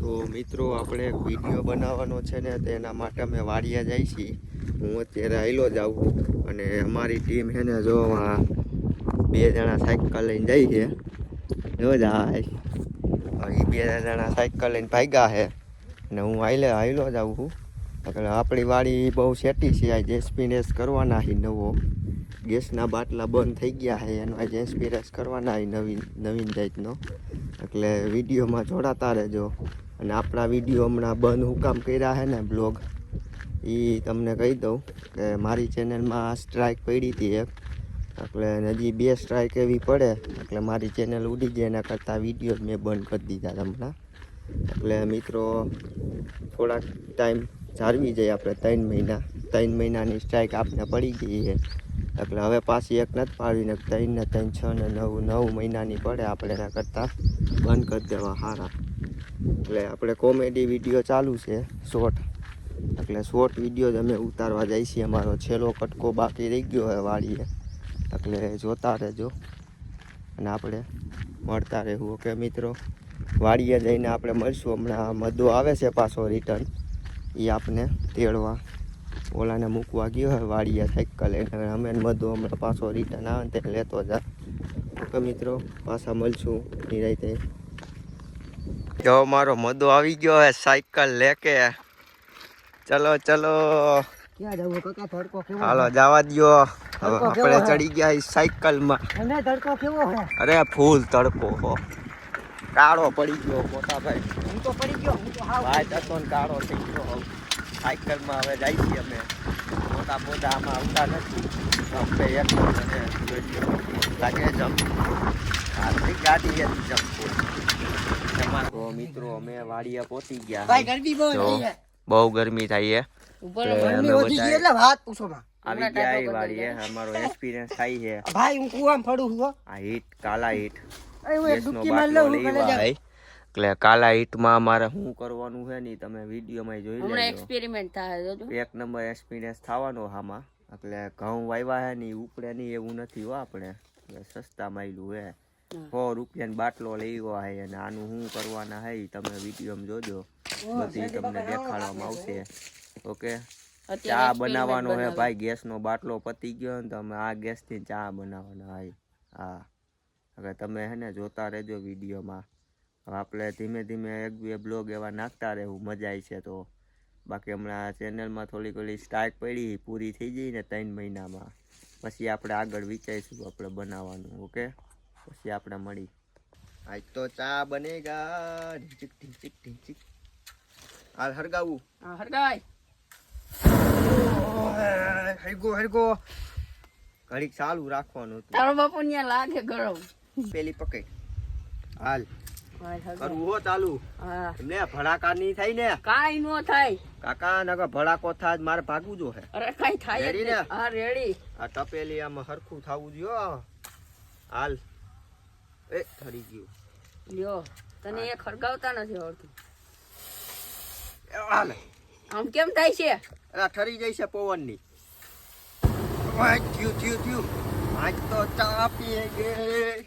તો મિત્રો આપણે એક વિડીયો બનાવવાનો છે ને તેના માટે અમે વાડિયા જાય છીએ. હું અત્યારે આયલો જાઉં અને અમારી ટીમ છે ને જો બે જણા સાયકલ લઈને જાય છે. જો જાય એ બે જણા સાયકલ લઈને ભાગ્યા છે અને હું આયલો જાઉં છું. એટલે આપણી વાડી બહુ સેટી છે. આ જેસ્પિરેસ કરવાના છે નવો. ગેસના બાટલા બંધ થઈ ગયા છે એનો આ જેસ્પિરેસ કરવાના છે નવીન જાતનો. એટલે વિડીયોમાં જોડાતા રહેજો. અને આપણા વિડીયો હમણાં બંધ હું કામ કર્યા છે ને બ્લોગ એ તમને કહી દઉં કે મારી ચેનલમાં સ્ટ્રાઇક પડી હતી એક. એટલે હજી 2 સ્ટ્રાઇક એવી પડે એટલે મારી ચેનલ ઉડી જાય. એના કરતાં વિડીયો મેં બંધ કરી દીધા હમણાં. એટલે મિત્રો થોડાક ટાઈમ જાળવી જાય આપણે 3 મહિનાની સ્ટ્રાઇક આપને પડી ગઈ છે. એટલે હવે પાછી એક નથી પાડવીને 3 ને 3 6 ને 9 મહિનાની પડે આપણે. એના કરતાં બંધ કરી દેવા સારા. એટલે આપણે કોમેડી વિડીયો ચાલુ છે શોર્ટ. એટલે શોર્ટ વિડીયો જ અમે ઉતારવા જઈએ છીએ. અમારો છેલ્લો કટકો બાકી રહી ગયો હોય વાડીએ. એટલે જોતા રહેજો અને આપણે મળતા રહેવું. ઓકે મિત્રો, વાડીએ જઈને આપણે મળશું. હમણાં મધો આવે છે પાછો રિટર્ન. એ આપણે તેડવા ઓલાને મૂકવા ગયો હોય વાડીએ સાયકલ લઈને. અમે મધો હમણાં પાછો રિટર્ન આવે ને તે લેતો જા. ઓકે મિત્રો, પાછા મળશું નિરાંતે. જો મારો મધો આવી ગયો હે સાયકલ લેકે. ચલો ચલો હાલો જવા દો. હવે આપણે ચડી ગયા સાયકલમાં. અરે ફૂલ તડકો હો. કાળો પડી ગયો મોટા ભાઈ. હું તો પડી ગયો. હું તો ભાઈ તતો ને કાળો થઈ ગયો. સાયકલમાં હવે જાય છીએ અમે. મોટા મોટા આમાં આવતા નથી. આપણે એક લાગે જમ્પ. આટલી ગાડી હતી જમ્પ. તો મિત્રો અમે વાડિયા પહોંચી ગયા. ભાઈ ગરમી બહુ થઈ છે. બહુ ગરમી થાય છે. ઉપર ગરમી વધી ગઈ એટલે વાત પૂછો માં. આવી ગયા વાડીએ. અમારો એક્સપીરિયન્સ થાય છે. ભાઈ હું કુવામ ફડું છું. આ હીટ કાલા હીટ. એટલે કાલા હીટમાં અમારે શું કરવાનું છે ને તમે વિડીયોમાં જોઈ લેજો. હમણાં એક્સપેરિમેન્ટ થાય જો. 1 નંબર એક્સપીરિયન્સ થવાનો આમાં. એટલે ઘઉં વાવ્યા છે ને ઉપડે નહીં એવું નથી હો. આપણે સસ્તા માયલું હે. 100 રૂપિયાનો બાટલો લેવો છે અને આનું શું કરવાના છે તમે વિડીયોમાં જોજો. બધી તમને દેખાડવામાં આવશે. ઓકે, ચા બનાવવાનો છે ભાઈ. ગેસનો બાટલો પતી ગયો ને તમે આ ગેસથી ચા બનાવવાના છે. હા, હવે તમે હે ને જોતા રહેજો વિડીયોમાં. હવે આપણે ધીમે ધીમે 1-2 બ્લોગ એવા નાખતા રહેવું. મજા આવી છે તો. બાકી હમણાં ચેનલમાં થોડી સ્ટાર્ટ પડી પૂરી થઈ ગઈ ને 3 મહિનામાં. પછી આપણે આગળ વિચારીશું આપણે બનાવવાનું. ઓકે, પછી આપણે મળી. આજ તો ચા બનેગા. હાલ હરગાવું. હા હરગાય. હરગો ઘડીક ચાલુ રાખવાનું હતું. તારો બાપુ ન્યા લાગે ગરમ. પેલી પકડ. હાલ કરવું હો ચાલુ. ને ભડાકા નહીં થાય ને. કાઈ નો થાય કાકા. નકર ભડાકો થાય મારે ભાગવું જો હે. અરે કાઈ થાય રેડી ને. હા રેડી. આ તપેલી આમ હરખું થાવું જો. હાલ એ ઠરી ગયું. લ્યો તને એ ખરગાવતા નથી આવડતું. હાલ આમ કેમ થાય છે? અરે ઠરી જાય છે પવનની. થયું આજ તો ચા પીએ ગઈ.